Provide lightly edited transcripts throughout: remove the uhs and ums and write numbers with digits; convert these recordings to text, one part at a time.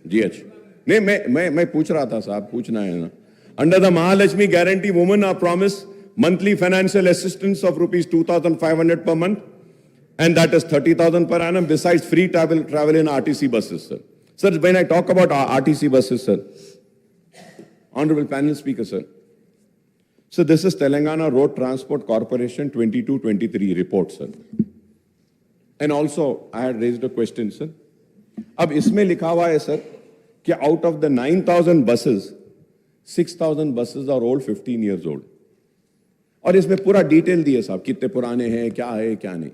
जी अच्छा, नहीं मैं पूछ रहा था साहब, पूछना है ना। Under the Mahalakshmi guarantee women are promise monthly financial assistance of rupees 2,500 per month, and that is 30,000 per annum, besides free travel in RTC buses, sir. Sir, when I talk about RTC buses, sir, Honorable Panel Speaker, sir, so this is Telangana Road Transport Corporation 22-23 report, sir. And also, I had raised a question, sir. अब इसमें लिखा हुआ है, sir, कि out of the 9,000 buses, 6,000 buses are old, 15 years old. और इसमें पूरा detail दिए साहब, कितने पुराने हैं, क्या है, क्या नहीं।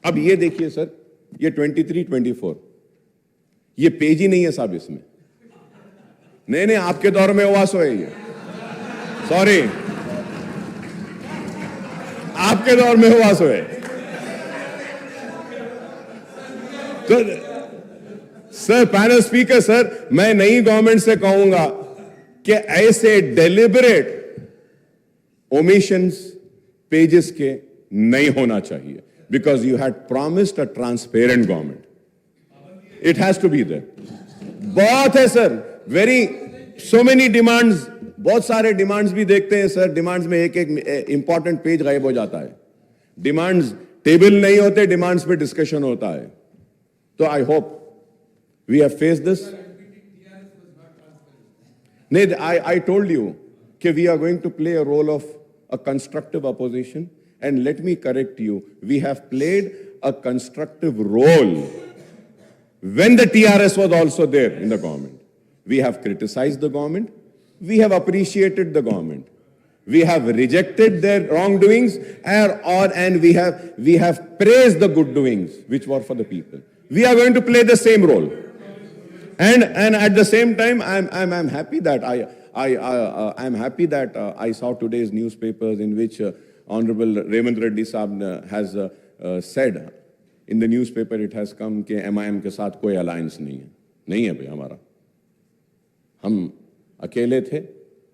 अब ये देखिए सर, ये 23-24, ये पेज ही नहीं है साहब इसमें। नहीं, आपके दौर में हुआ सो है ये, सॉरी, आपके दौर में हुआ सो है। तो सर, पैनल स्पीकर सर, मैं नई गवर्नमेंट से कहूंगा कि ऐसे डेलिबरेट omissions pages के नहीं होना चाहिए, because you had promised a transparent government. It has to be there. बहुत है सर, so many demands, बहुत सारे demands भी देखते हैं सर, demands में एक important page गायब हो जाता है। Demands table नहीं होते, demands पे discussion होता है। तो I hope we have faced this. नहीं, I told you कि we are going to play a role of a constructive opposition, and let me correct you, we have played a constructive role when the TRS was also there in the government. We have criticized the government, we have appreciated the government, we have rejected their wrongdoings, and we have praised the good doings which were for the people. We are going to play the same role, and at the same time I'm happy that I'm happy that I saw today's newspapers in which Honorable Revant Reddy Saab has said in the newspaper, it has come कि MIM के साथ कोई alliance नहीं है भाई हमारा। हम अकेले थे,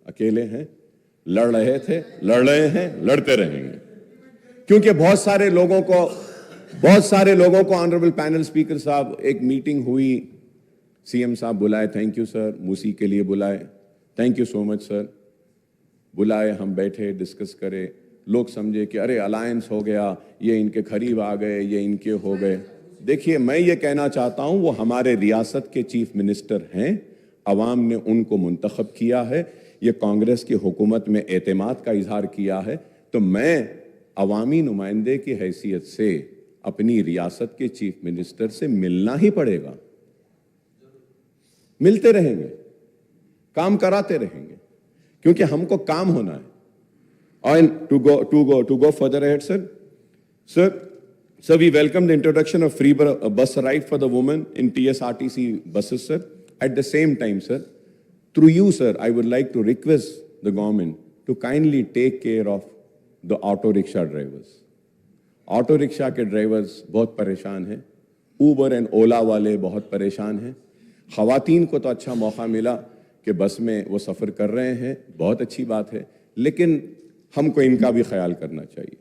अकेले हैं, लड़ रहे थे, लड़ रहे हैं, लड़ते रहेंगे। क्योंकि बहुत सारे लोगों को ऑनरेबल पैनल स्पीकर साहब, एक मीटिंग हुई, सीएम साहब बुलाए, थैंक यू सर, मूसी के लिए बुलाए, thank you so much sir, बुलाए, हम बैठे, डिस्कस करे, लोग समझे कि अरे अलायंस हो गया, ये इनके करीब आ गए, ये इनके हो गए। देखिए, मैं ये कहना चाहता हूं, वो हमारे रियासत के चीफ मिनिस्टर हैं, अवाम ने उनको मुंतखब किया है, ये कांग्रेस की हुकूमत में एतमाद का इजहार किया है, तो मैं अवामी नुमाइंदे की हैसियत से अपनी रियासत के चीफ मिनिस्टर से मिलना ही पड़ेगा। मिलते रहेंगे, काम कराते रहेंगे, क्योंकि हमको काम होना है। And to go further ahead, sir, we welcome the introduction of free bus ride for the women in TSRTC buses, sir. At the same time, sir, through you, sir, I would like to request the government to kindly take care of the auto rickshaw drivers. Auto rickshaw के drivers बहुत परेशान हैं, Uber and ओला वाले बहुत परेशान हैं। ख़वातीन को तो अच्छा मौका मिला कि बस में वो सफ़र कर रहे हैं, बहुत अच्छी बात है, लेकिन हमको इनका भी ख्याल करना चाहिए,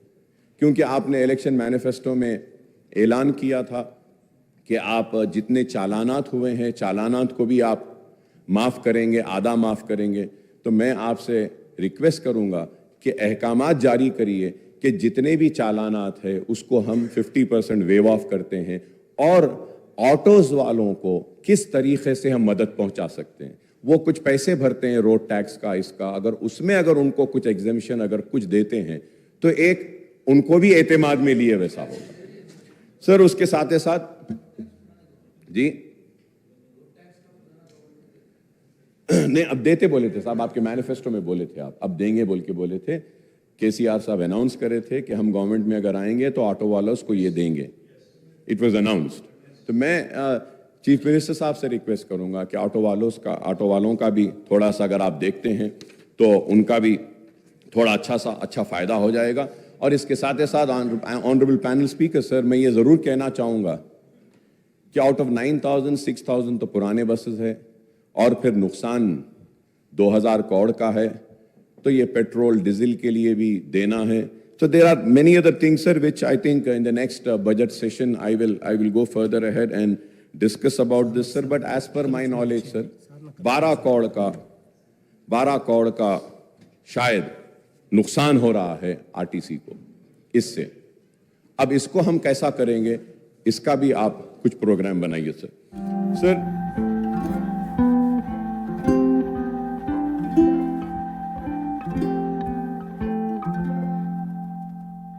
क्योंकि आपने इलेक्शन मैनिफेस्टो में ऐलान किया था कि आप जितने चालानात हुए हैं, चालानात को भी आप माफ़ करेंगे, आधा माफ़ करेंगे। तो मैं आपसे रिक्वेस्ट करूँगा कि अहकामात जारी करिए कि जितने भी चालानात है उसको हम 50% वेव ऑफ करते हैं, और ऑटोज़ वालों को किस तरीके से हम मदद पहुंचा सकते हैं। वो कुछ पैसे भरते हैं रोड टैक्स का, इसका, अगर उसमें अगर उनको कुछ एग्जेम्पशन अगर कुछ देते हैं तो एक उनको भी एतमाद में लिए वैसा होगा। सर, उसके साथ ही साथ जी नहीं, अब देते बोले थे साहब, आपके मैनिफेस्टो में बोले थे, आप अब देंगे बोल के बोले थे। केसीआर साहब अनाउंस करे थे कि हम गवर्नमेंट में अगर आएंगे तो ऑटो वालों को ये देंगे, इट वाज अनाउंस्ड। तो मैं चीफ मिनिस्टर साहब से रिक्वेस्ट करूंगा कि ऑटो वालों का भी थोड़ा सा अगर आप देखते हैं तो उनका भी थोड़ा अच्छा फायदा हो जाएगा। और इसके साथ ही साथ ऑनरेबल पैनल स्पीकर सर, मैं ये ज़रूर कहना चाहूँगा कि आउट ऑफ 9,000 6,000 तो पुराने बसेस है, और फिर नुकसान 2,000 करोड़ का है, तो ये पेट्रोल डीजल के लिए भी देना है, So there are many other things, sir, which I think in the next budget session I will go further ahead and discuss about this, sir. But as per my knowledge, sir, 12 crore का शायद नुकसान हो रहा है RTC को इससे। अब इसको हम कैसा करेंगे, इसका भी आप कुछ प्रोग्राम बनाइए, सर। सर